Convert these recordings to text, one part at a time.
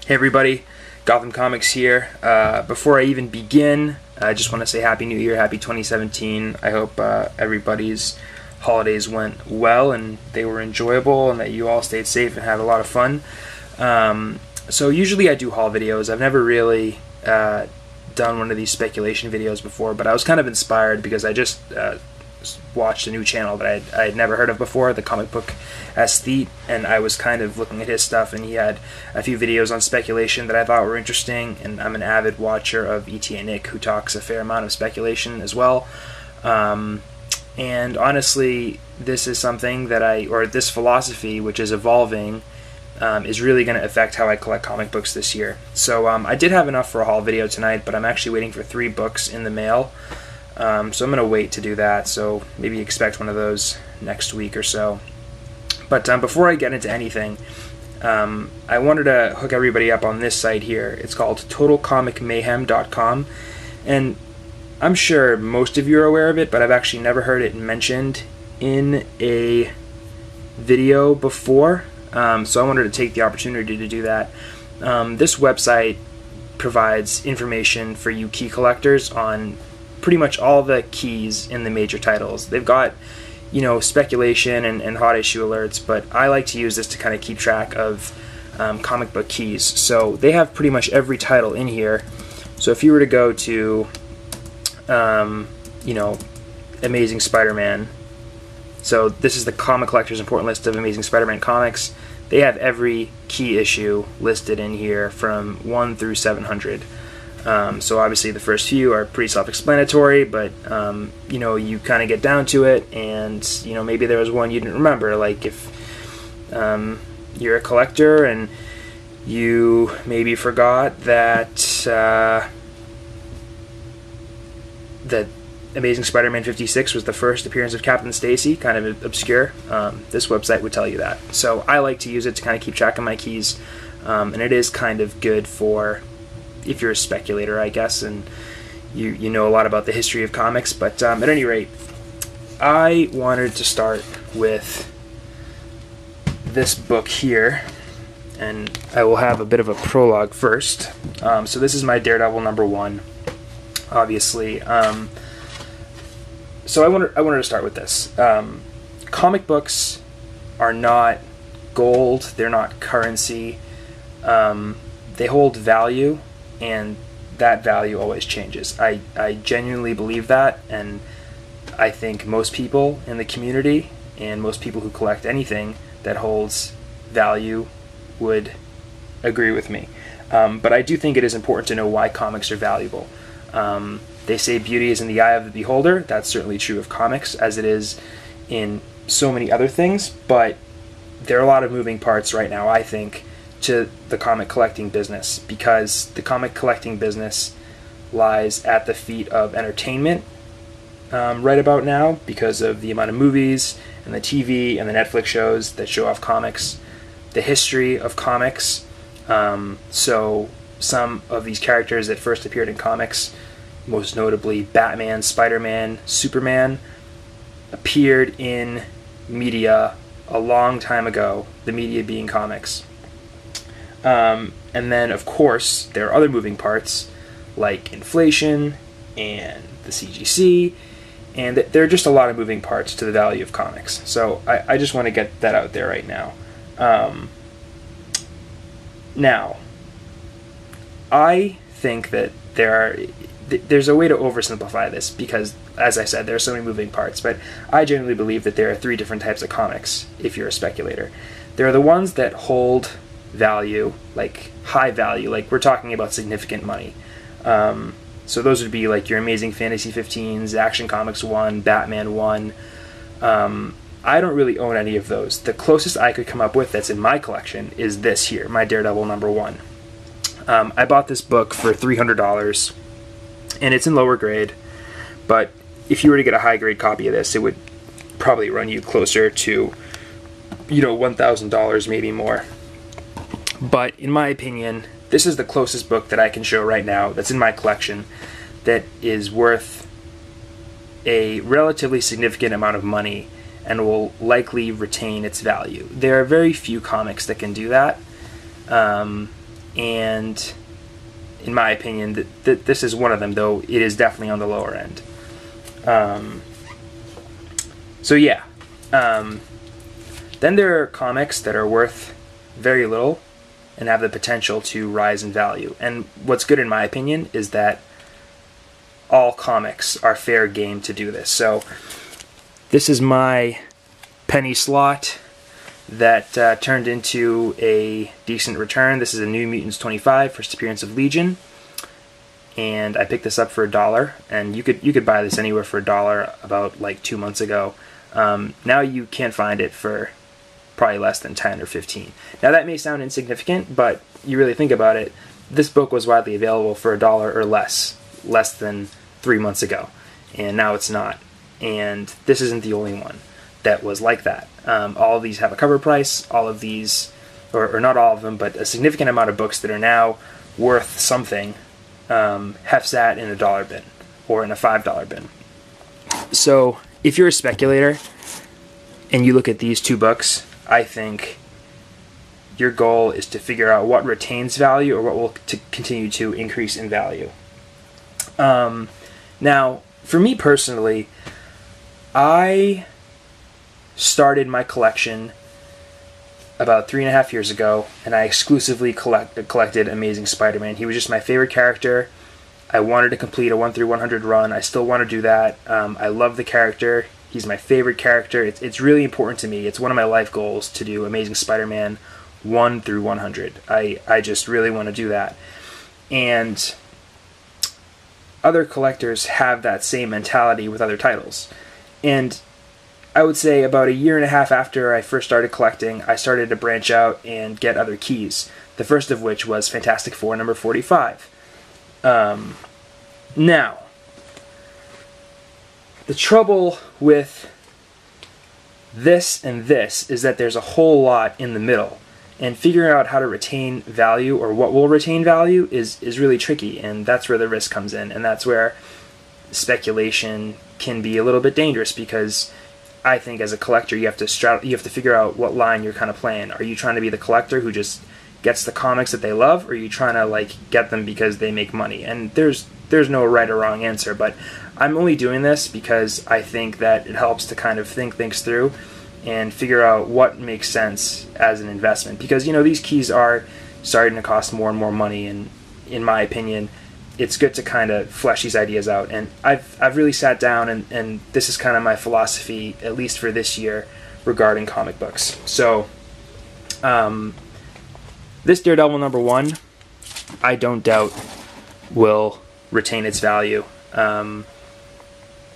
Hey everybody, Gotham Comics here. Before I even begin, I just want to say Happy New Year, Happy 2017. I hope everybody's holidays went well and they were enjoyable and that you all stayed safe and had a lot of fun. So usually I do haul videos. I've never really done one of these speculation videos before, but I was kind of inspired because I just watched a new channel that I had never heard of before, the Comic Book Aesthete, and I was kind of looking at his stuff, and he had a few videos on speculation that I thought were interesting, and I'm an avid watcher of E.T.A. Nick, who talks a fair amount of speculation as well. And honestly, this is something that this philosophy, which is evolving, is really going to affect how I collect comic books this year. So I did have enough for a haul video tonight, but I'm actually waiting for 3 books in the mail. So I'm going to wait to do that, so maybe expect one of those next week or so. But before I get into anything, I wanted to hook everybody up on this site here. It's called TotalComicMayhem.com, and I'm sure most of you are aware of it, but I've actually never heard it mentioned in a video before, so I wanted to take the opportunity to do that. This website provides information for you key collectors on pretty much all the keys in the major titles. They've got, you know, speculation and hot issue alerts, but I like to use this to kind of keep track of comic book keys. So they have pretty much every title in here. So if you were to go to, you know, Amazing Spider-Man, so this is the Comic Collector's Important List of Amazing Spider-Man comics. They have every key issue listed in here from 1 through 700. So obviously the first few are pretty self-explanatory, but you know, you kind of get down to it, and you know, maybe there was one you didn't remember, like if you're a collector and you maybe forgot that that Amazing Spider-Man 56 was the first appearance of Captain Stacy, kind of obscure. This website would tell you that. So I like to use it to kind of keep track of my keys, and it is kind of good for if you're a speculator, I guess, and you know a lot about the history of comics. But at any rate, I wanted to start with this book here, and I will have a bit of a prologue first. So this is my Daredevil #1, obviously. So I wanted to start with this. Comic books are not gold, they're not currency. They hold value, and that value always changes. I genuinely believe that, and I think most people in the community and most people who collect anything that holds value would agree with me. But I do think it is important to know why comics are valuable. They say beauty is in the eye of the beholder. That's certainly true of comics, as it is in so many other things, but there are a lot of moving parts right now, I think, to the comic collecting business, because the comic collecting business lies at the feet of entertainment right about now, because of the amount of movies and the TV and the Netflix shows that show off comics, the history of comics. So some of these characters that first appeared in comics, most notably Batman, Spider-Man, Superman, appeared in media a long time ago, the media being comics. And then, of course, there are other moving parts, like inflation and the CGC, and there are just a lot of moving parts to the value of comics. So I just want to get that out there right now. Now, I think that there's a way to oversimplify this, because, as I said, there are so many moving parts, but I genuinely believe that there are 3 different types of comics, if you're a speculator. There are the ones that hold value, like high value, like we're talking about significant money. So those would be like your Amazing Fantasy 15s, Action Comics 1, Batman 1. I don't really own any of those. The closest I could come up with that's in my collection is this here, my Daredevil #1. I bought this book for $300, and it's in lower grade, but if you were to get a high grade copy of this, it would probably run you closer to, you know, $1,000, maybe more. But in my opinion, this is the closest book that I can show right now that's in my collection that is worth a relatively significant amount of money and will likely retain its value. There are very few comics that can do that, and in my opinion, this is one of them, though it is definitely on the lower end. So yeah. Then there are comics that are worth very little and have the potential to rise in value. And what's good, in my opinion, is that all comics are fair game to do this. So this is my penny slot that turned into a decent return. This is a New Mutants 25, first appearance of Legion, and I picked this up for $1. And you could buy this anywhere for $1 about like 2 months ago. Now you can't find it for probably less than 10 or 15. Now that may sound insignificant, but you really think about it, this book was widely available for $1 or less than 3 months ago, and now it's not. And this isn't the only one that was like that. All of these have a cover price. All of these, or not all of them, but a significant amount of books that are now worth something have sat in a $1 bin or in a $5 bin. So if you're a speculator and you look at these two books, I think your goal is to figure out what retains value or what will continue to increase in value. Now, for me personally, I started my collection about 3.5 years ago, and I exclusively collected Amazing Spider-Man. He was just my favorite character. I wanted to complete a 1 through 100 run. I still want to do that. I love the character. He's my favorite character. It's really important to me. It's one of my life goals to do Amazing Spider-Man 1 through 100. I just really want to do that. And other collectors have that same mentality with other titles. And I would say about 1.5 years after I first started collecting, I started to branch out and get other keys. The first of which was Fantastic Four number 45. Now, the trouble with this and this is that there's a whole lot in the middle. And figuring out how to retain value, or what will retain value, is really tricky, and that's where the risk comes in, and that's where speculation can be a little bit dangerous, because I think as a collector you have to figure out what line you're kind of playing. Are you trying to be the collector who just gets the comics that they love, or are you trying to like get them because they make money? And there's no right or wrong answer, but I'm only doing this because I think that it helps to kind of think things through and figure out what makes sense as an investment, because these keys are starting to cost more and more money, and in my opinion it's good to kind of flesh these ideas out. And I've really sat down, and this is kind of my philosophy, at least for this year, regarding comic books. So this Daredevil number 1, I don't doubt will retain its value.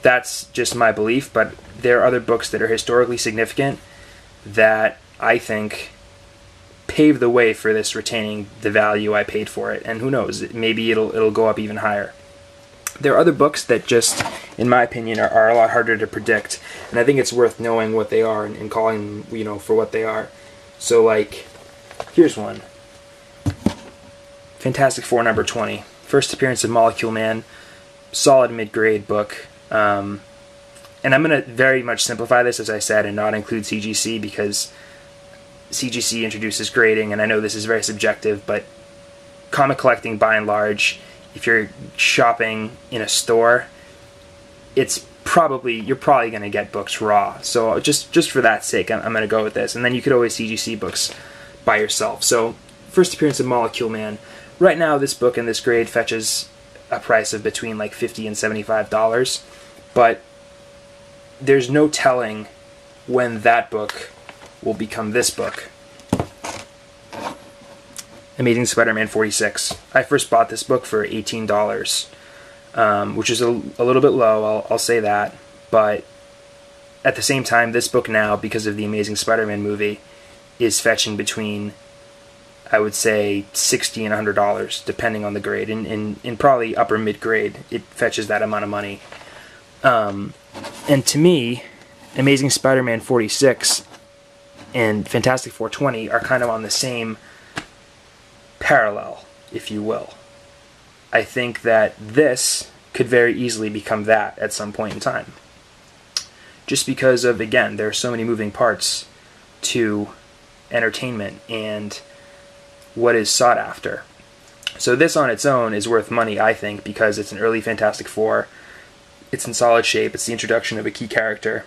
That's just my belief, but there are other books that are historically significant that I think pave the way for this retaining the value I paid for it, and who knows, maybe it'll go up even higher. There are other books that just, in my opinion, are a lot harder to predict, and I think it's worth knowing what they are and calling them, for what they are. So, like, here's one. Fantastic Four number 20. First appearance of Molecule Man. Solid mid-grade book. And I'm going to very much simplify this, as I said, and not include CGC, because CGC introduces grading, and I know this is very subjective, but comic collecting, by and large, if you're shopping in a store, you're probably going to get books raw. So just for that sake, I'm going to go with this. And then you could always CGC books by yourself. So, first appearance of Molecule Man. Right now, this book in this grade fetches a price of between like $50 and $75, but there's no telling when that book will become this book. Amazing Spider-Man 46. I first bought this book for $18, which is a little bit low, I'll say that, but at the same time, this book now, because of the Amazing Spider-Man movie, is fetching between, I would say, $60 and $100, depending on the grade. In probably upper mid-grade, it fetches that amount of money. And to me, Amazing Spider-Man 46 and Fantastic Four 20 are kind of on the same parallel, if you will. I think that this could very easily become that at some point in time. Just because of, again, there are so many moving parts to entertainment and what is sought after. So this on its own is worth money, I think, because it's an early Fantastic Four. It's in solid shape. It's the introduction of a key character.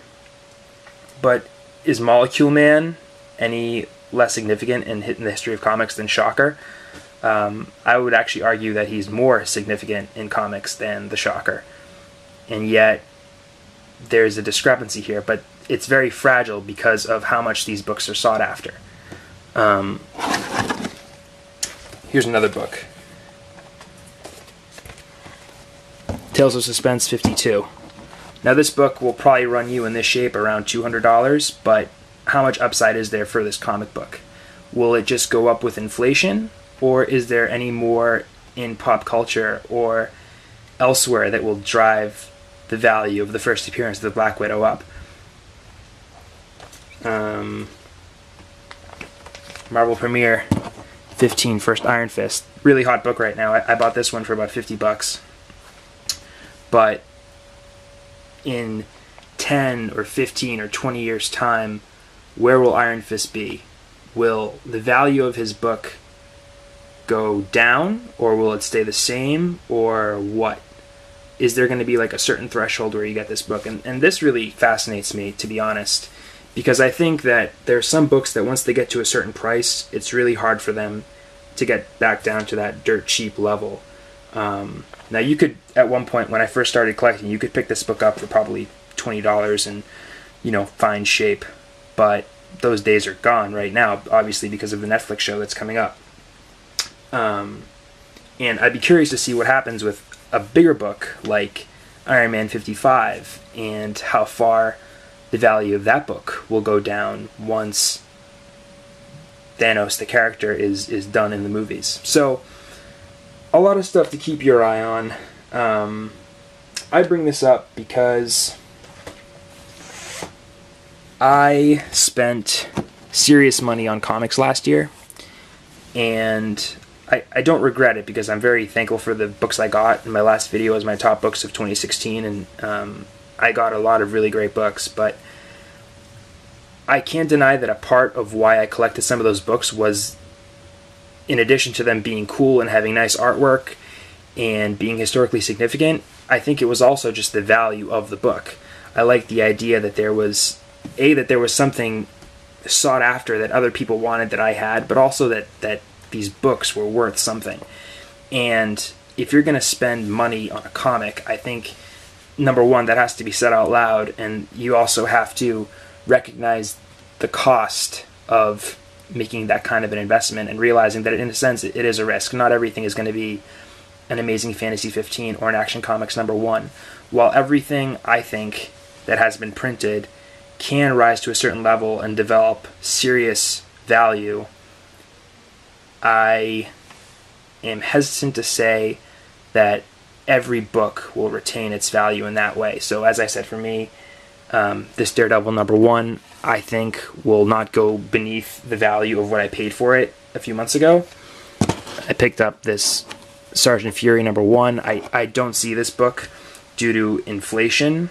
But is Molecule Man any less significant in the history of comics than Shocker? I would actually argue that he's more significant in comics than the Shocker. And yet, there's a discrepancy here, but it's very fragile because of how much these books are sought after. Here's another book. Tales of Suspense 52. Now this book will probably run you in this shape around $200, but how much upside is there for this comic book? Will it just go up with inflation, or is there any more in pop culture or elsewhere that will drive the value of the first appearance of the Black Widow up? Marvel Premiere 15, First Iron Fist. Really hot book right now. I bought this one for about $50. But in 10 or 15 or 20 years' time, where will Iron Fist be? Will the value of his book go down, or will it stay the same, or what? Is there going to be like a certain threshold where you get this book? And this really fascinates me, to be honest, because I think that there are some books that once they get to a certain price, it's really hard for them to get back down to that dirt cheap level. Now you could, at one point when I first started collecting, you could pick this book up for probably $20 and, you know, fine shape, but those days are gone right now, obviously because of the Netflix show that's coming up. And I'd be curious to see what happens with a bigger book like Iron Man 55 and how far the value of that book will go down once Thanos, the character, is done in the movies. So, a lot of stuff to keep your eye on. I bring this up because I spent serious money on comics last year, and I don't regret it because I'm very thankful for the books I got. In my last video was my top books of 2016, and I got a lot of really great books, but I can't deny that a part of why I collected some of those books was, in addition to them being cool and having nice artwork and being historically significant, I think it was also just the value of the book. I liked the idea that there was something sought after that other people wanted that I had, but also that these books were worth something. And if you're going to spend money on a comic, I think, number one, that has to be said out loud, and you also have to recognize the cost of making that kind of an investment and realizing that in a sense it is a risk. Not everything is going to be an Amazing Fantasy 15 or an Action Comics #1. While everything, I think, that has been printed can rise to a certain level and develop serious value, I am hesitant to say that every book will retain its value in that way. So as I said, for me, this Daredevil #1, I think, will not go beneath the value of what I paid for it a few months ago. I picked up this Sergeant Fury #1. I don't see this book, due to inflation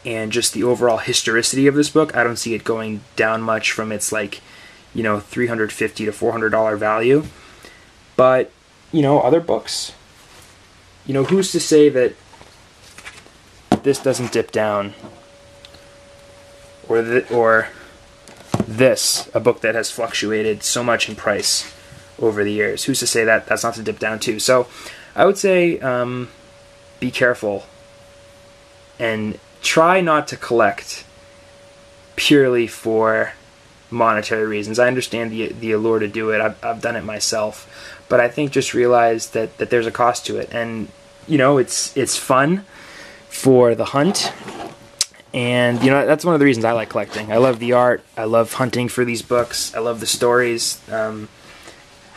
and just the overall historicity of this book, I don't see it going down much from its, like, you know, $350 to $400 value. But, you know, other books, you know, who's to say that this doesn't dip down? Or this, a book that has fluctuated so much in price over the years. Who's to say that that's not to dip down too? So I would say be careful and try not to collect purely for monetary reasons. I understand the allure to do it. I've done it myself. But I think just realize that there's a cost to it. And, you know, it's fun for the hunt. And, you know, that's one of the reasons I like collecting. I love the art. I love hunting for these books. I love the stories.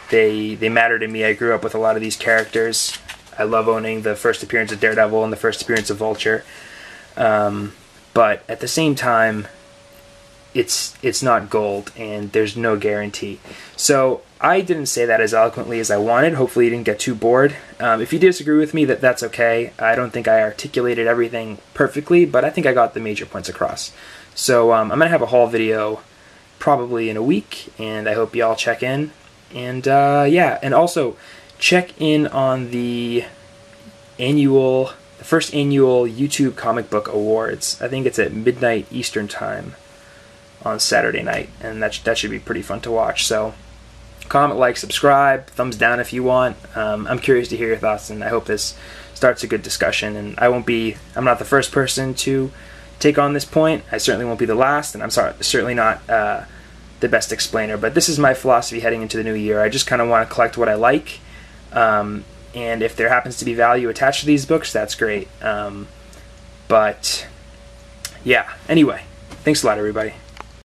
They matter to me. I grew up with a lot of these characters. I love owning the first appearance of Daredevil and the first appearance of Vulture. But at the same time, it's not gold, and there's no guarantee. So I didn't say that as eloquently as I wanted. Hopefully you didn't get too bored. If you disagree with me, that's okay. I don't think I articulated everything perfectly, but I think I got the major points across. So I'm going to have a haul video probably in a week, and I hope you all check in. And yeah, and also check in on the first annual YouTube Comic Book Awards. I think it's at midnight Eastern Time on Saturday night, and that should be pretty fun to watch. So comment, like, subscribe, thumbs down if you want. I'm curious to hear your thoughts, and I hope this starts a good discussion. And I'm not the first person to take on this point. I certainly won't be the last, and I'm certainly not the best explainer, but this is my philosophy heading into the new year. I just kind of want to collect what I like, and if there happens to be value attached to these books, that's great. But yeah, anyway, thanks a lot, everybody.